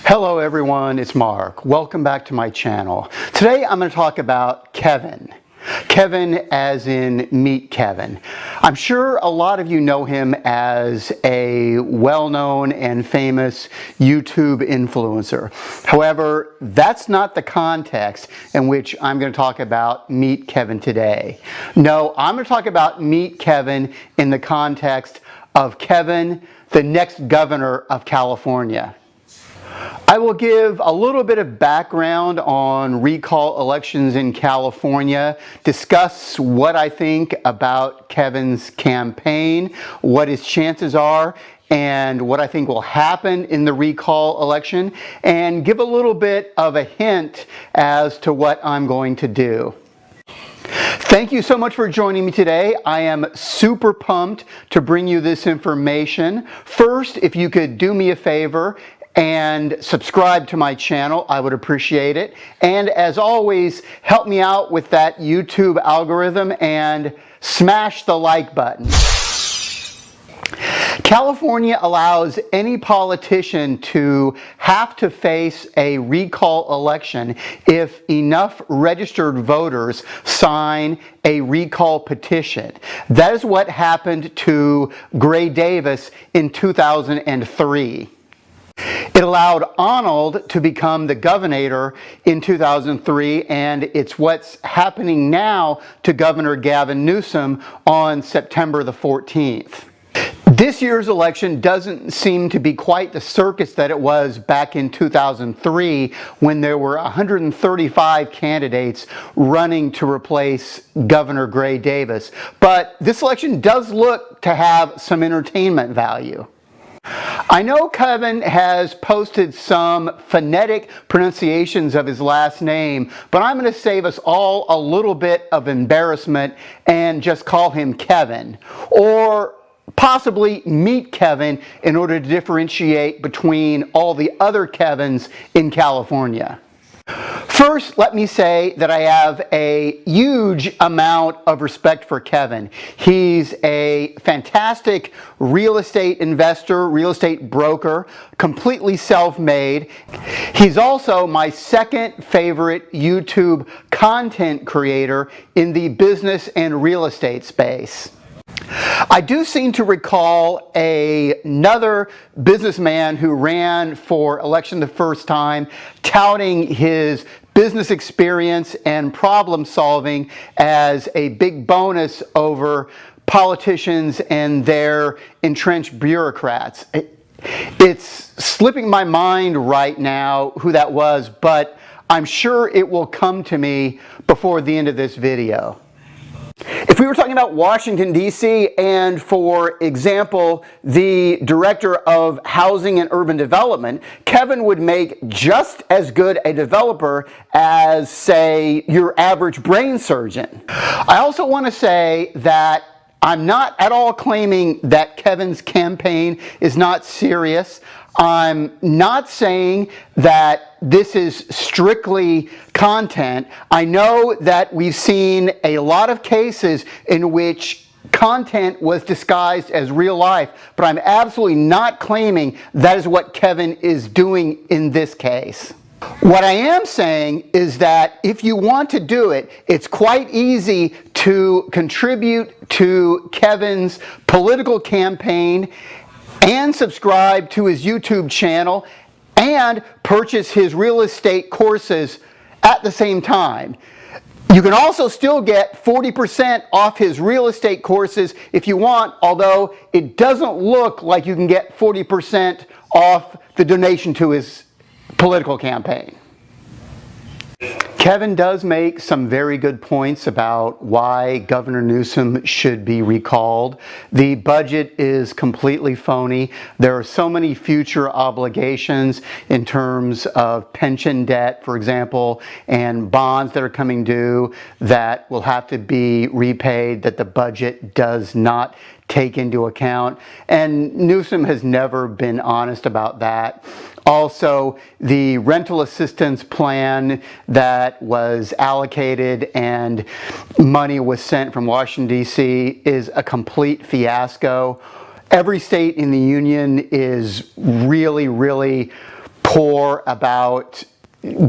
Hello everyone, it's Mark. Welcome back to my channel. Today I'm going to talk about Kevin. Kevin as in Meet Kevin. I'm sure a lot of you know him as a well-known and famous YouTube influencer. However, that's not the context in which I'm going to talk about Meet Kevin today. No, I'm going to talk about Meet Kevin in the context of Kevin, the next governor of California. I will give a little bit of background on recall elections in California, discuss what I think about Kevin's campaign, what his chances are, and what I think will happen in the recall election, and give a little bit of a hint as to what I'm going to do. Thank you so much for joining me today. I am super pumped to bring you this information. First, if you could do me a favor and subscribe to my channel, I would appreciate it. And as always, help me out with that YouTube algorithm and smash the like button. California allows any politician to have to face a recall election if enough registered voters sign a recall petition. That is what happened to Gray Davis in 2003. It allowed Arnold to become the governor in 2003, and it's what's happening now to Governor Gavin Newsom on September the 14th. This year's election doesn't seem to be quite the circus that it was back in 2003 when there were 135 candidates running to replace Governor Gray Davis. But this election does look to have some entertainment value. I know Kevin has posted some phonetic pronunciations of his last name, but I'm going to save us all a little bit of embarrassment and just call him Kevin, or possibly Meet Kevin in order to differentiate between all the other Kevins in California. First, let me say that I have a huge amount of respect for Kevin. He's a fantastic real estate investor, real estate broker, completely self-made. He's also my second favorite YouTube content creator in the business and real estate space. I do seem to recall another businessman who ran for election the first time touting his business experience and problem solving as a big bonus over politicians and their entrenched bureaucrats. It's slipping my mind right now who that was, but I'm sure it will come to me before the end of this video. If we were talking about Washington, D.C., and for example, the Director of Housing and Urban Development, Kevin would make just as good a developer as, say, your average brain surgeon. I also want to say that I'm not at all claiming that Kevin's campaign is not serious. I'm not saying that this is strictly content. I know that we've seen a lot of cases in which content was disguised as real life, but I'm absolutely not claiming that is what Kevin is doing in this case. What I am saying is that if you want to do it, it's quite easy to contribute to Kevin's political campaign and subscribe to his YouTube channel and purchase his real estate courses at the same time. You can also still get 40% off his real estate courses if you want, although it doesn't look like you can get 40% off the donation to his political campaign. Kevin does make some very good points about why Governor Newsom should be recalled. The budget is completely phony. There are so many future obligations in terms of pension debt, for example, and bonds that are coming due that will have to be repaid that the budget does not take into account. And Newsom has never been honest about that. Also, the rental assistance plan that was allocated and money was sent from Washington, D.C. is a complete fiasco. Every state in the union is really poor about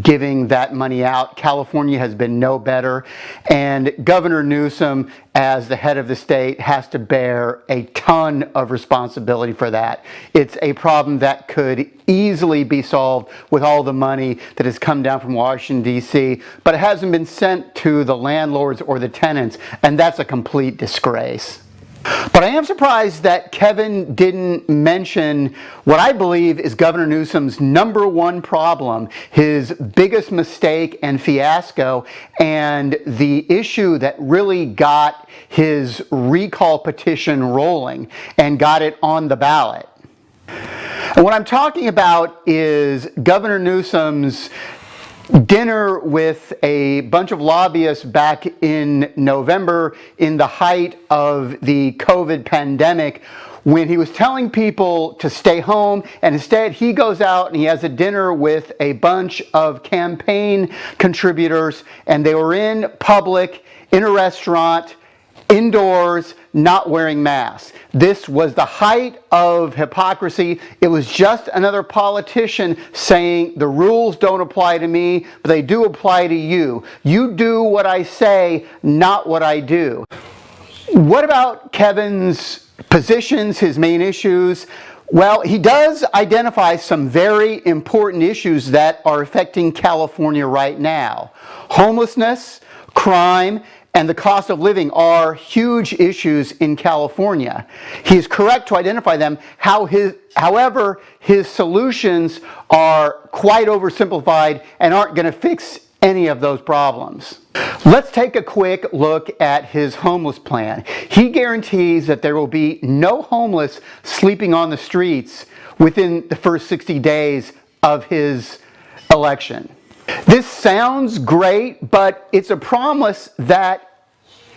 giving that money out. California has been no better, and Governor Newsom, as the head of the state, has to bear a ton of responsibility for that. It's a problem that could easily be solved with all the money that has come down from Washington, D.C., but it hasn't been sent to the landlords or the tenants, and that's a complete disgrace. But I am surprised that Kevin didn't mention what I believe is Governor Newsom's #1 problem, his biggest mistake and fiasco, and the issue that really got his recall petition rolling and got it on the ballot. And what I'm talking about is Governor Newsom's dinner with a bunch of lobbyists back in November in the height of the COVID pandemic, when he was telling people to stay home, and instead he goes out and he has a dinner with a bunch of campaign contributors, and they were in public, in a restaurant, indoors, not wearing masks. This was the height of hypocrisy. It was just another politician saying the rules don't apply to me, but they do apply to you. You do what I say, not what I do. What about Kevin's positions, his main issues? Well, he does identify some very important issues that are affecting California right now. Homelessness, crime, and the cost of living are huge issues in California. He is correct to identify them. However, his solutions are quite oversimplified and aren't going to fix any of those problems. Let's take a quick look at his homeless plan. He guarantees that there will be no homeless sleeping on the streets within the first 60 days of his election. This sounds great, but it's a promise that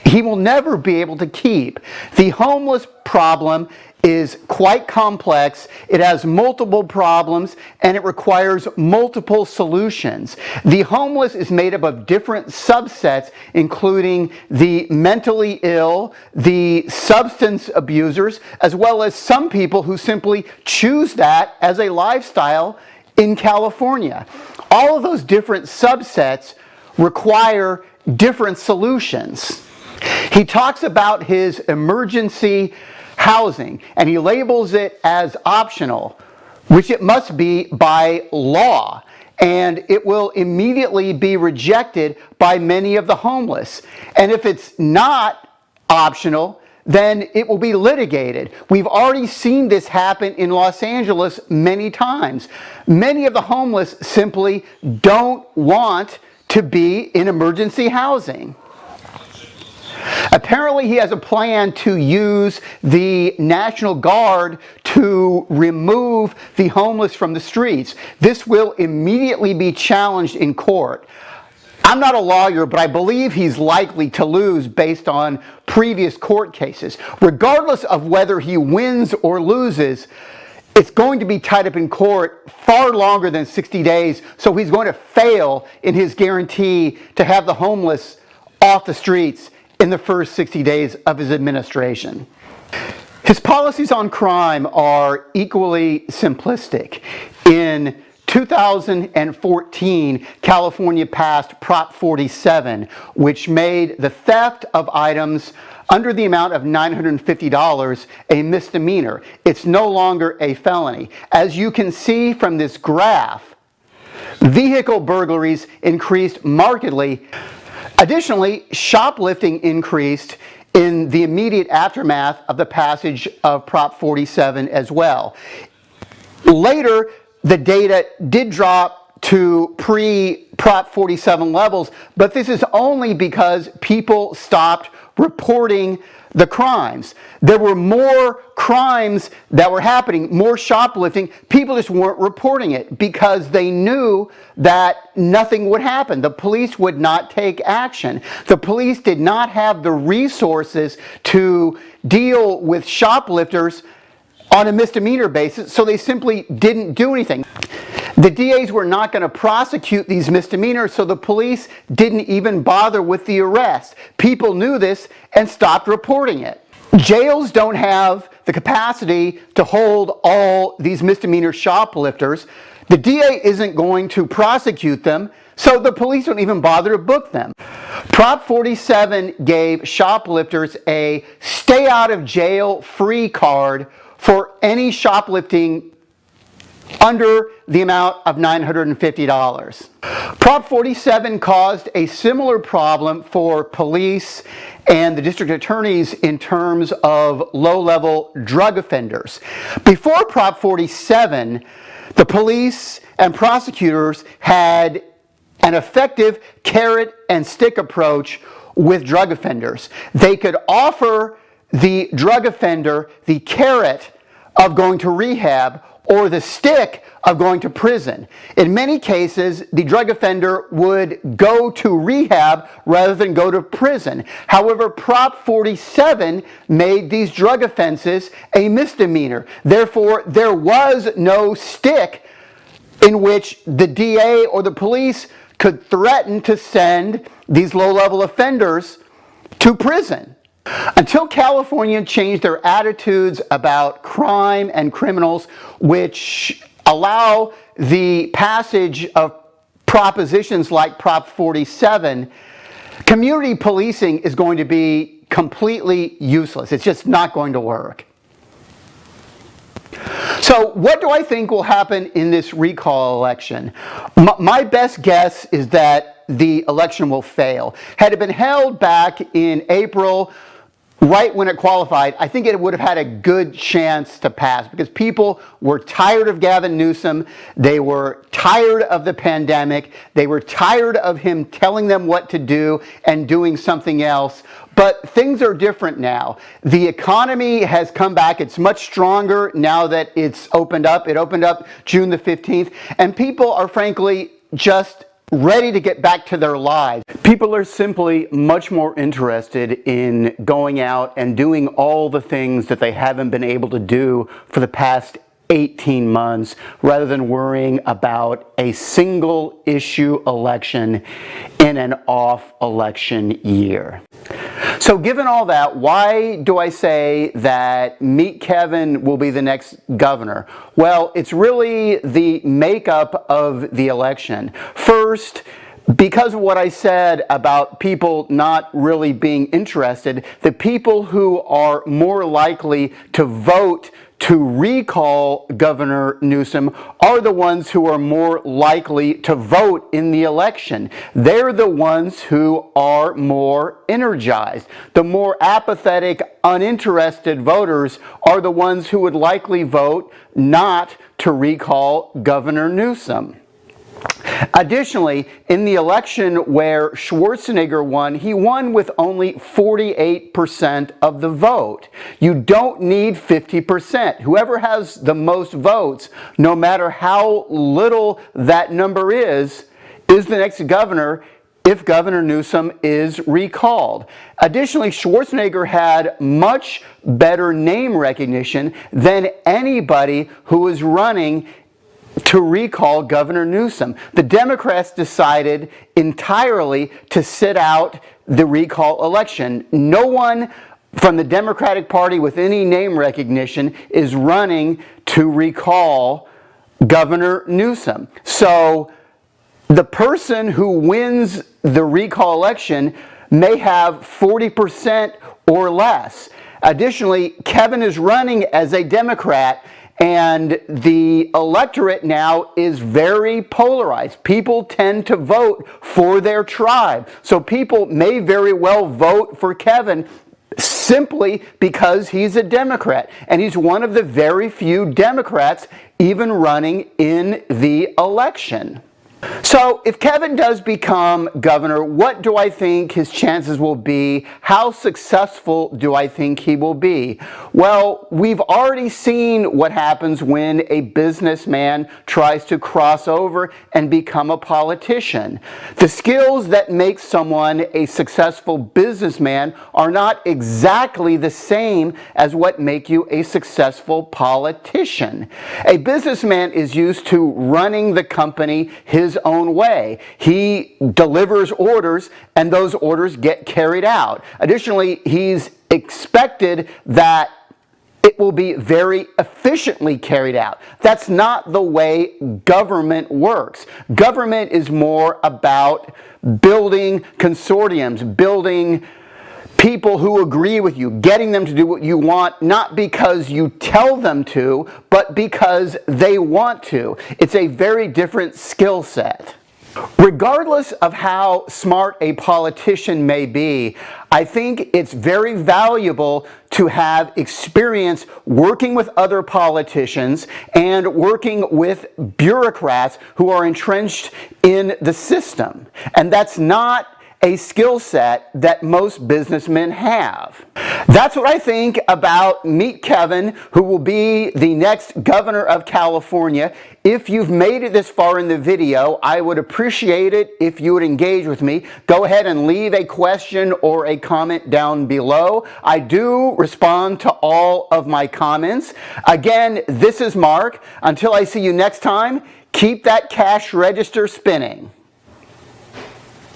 he will never be able to keep. The homeless problem is quite complex. It has multiple problems, and it requires multiple solutions. The homeless is made up of different subsets, including the mentally ill, the substance abusers, as well as some people who simply choose that as a lifestyle in California. All of those different subsets require different solutions. He talks about his emergency housing, and he labels it as optional, which it must be by law, and it will immediately be rejected by many of the homeless. And if it's not optional, then it will be litigated. We've already seen this happen in Los Angeles many times. Many of the homeless simply don't want to be in emergency housing. Apparently, he has a plan to use the National Guard to remove the homeless from the streets. This will immediately be challenged in court. I'm not a lawyer, but I believe he's likely to lose based on previous court cases. Regardless of whether he wins or loses, it's going to be tied up in court far longer than 60 days, so he's going to fail in his guarantee to have the homeless off the streets in the first 60 days of his administration. His policies on crime are equally simplistic. In 2014, California passed Prop 47, which made the theft of items under the amount of $950 a misdemeanor. It's no longer a felony. As you can see from this graph, vehicle burglaries increased markedly. Additionally, shoplifting increased in the immediate aftermath of the passage of Prop 47 as well. Later, the data did drop to pre-Prop 47 levels, but this is only because people stopped reporting the crimes. There were more crimes that were happening, more shoplifting. People just weren't reporting it because they knew that nothing would happen. The police would not take action. The police did not have the resources to deal with shoplifters on a misdemeanor basis, so they simply didn't do anything. The DAs were not going to prosecute these misdemeanors, so the police didn't even bother with the arrest. People knew this and stopped reporting it. Jails don't have the capacity to hold all these misdemeanor shoplifters The DA isn't going to prosecute them, so the police don't even bother to book them. Prop 47 gave shoplifters a stay out of jail free card for any shoplifting under the amount of $950. Prop 47 caused a similar problem for police and the district attorneys in terms of low-level drug offenders. Before Prop 47, the police and prosecutors had an effective carrot and stick approach with drug offenders. They could offer the drug offender the carrot of going to rehab or the stick of going to prison. In many cases, the drug offender would go to rehab rather than go to prison. However, Prop 47 made these drug offenses a misdemeanor. Therefore, there was no stick in which the DA or the police could threaten to send these low-level offenders to prison. Until California changed their attitudes about crime and criminals, which allow the passage of propositions like Prop 47, community policing is going to be completely useless. It's just not going to work. So what do I think will happen in this recall election? My best guess is that the election will fail. Had it been held back in April, right when it qualified, I think it would have had a good chance to pass because people were tired of Gavin Newsom. They were tired of the pandemic. They were tired of him telling them what to do and doing something else. But things are different now. The economy has come back. It's much stronger now that it's opened up. It opened up June the 15th. And people are frankly just ready to get back to their lives. People are simply much more interested in going out and doing all the things that they haven't been able to do for the past 18 months rather than worrying about a single issue election in an off election year. So given all that, why do I say that Meet Kevin will be the next governor? Well, it's really the makeup of the election. First, because of what I said about people not really being interested, the people who are more likely to vote to recall Governor Newsom are the ones who are more likely to vote in the election. They're the ones who are more energized. The more apathetic, uninterested voters are the ones who would likely vote not to recall Governor Newsom. Additionally, in the election where Schwarzenegger won, he won with only 48% of the vote. You don't need 50%. Whoever has the most votes, no matter how little that number is the next governor if Governor Newsom is recalled. Additionally, Schwarzenegger had much better name recognition than anybody who was running to recall Governor Newsom. The Democrats decided entirely to sit out the recall election. No one from the Democratic Party with any name recognition is running to recall Governor Newsom. So the person who wins the recall election may have 40% or less. Additionally, Kevin is running as a Democrat, and the electorate now is very polarized. People tend to vote for their tribe. So people may very well vote for Kevin simply because he's a Democrat. And he's one of the very few Democrats even running in the election. So if Kevin does become governor, what do I think his chances will be? How successful do I think he will be? Well, we've already seen what happens when a businessman tries to cross over and become a politician. The skills that make someone a successful businessman are not exactly the same as what make you a successful politician. A businessman is used to running the company his own way. He delivers orders and those orders get carried out. Additionally, he's expected that it will be very efficiently carried out. That's not the way government works. Government is more about building consortiums, building people who agree with you, getting them to do what you want, not because you tell them to, but because they want to. It's a very different skill set. Regardless of how smart a politician may be, I think it's very valuable to have experience working with other politicians and working with bureaucrats who are entrenched in the system. And that's not a skill set that most businessmen have. That's what I think about Meet Kevin, who will be the next governor of California. If you've made it this far in the video, I would appreciate it if you would engage with me. Go ahead and leave a question or a comment down below. I do respond to all of my comments. Again, this is Mark. Until I see you next time, keep that cash register spinning.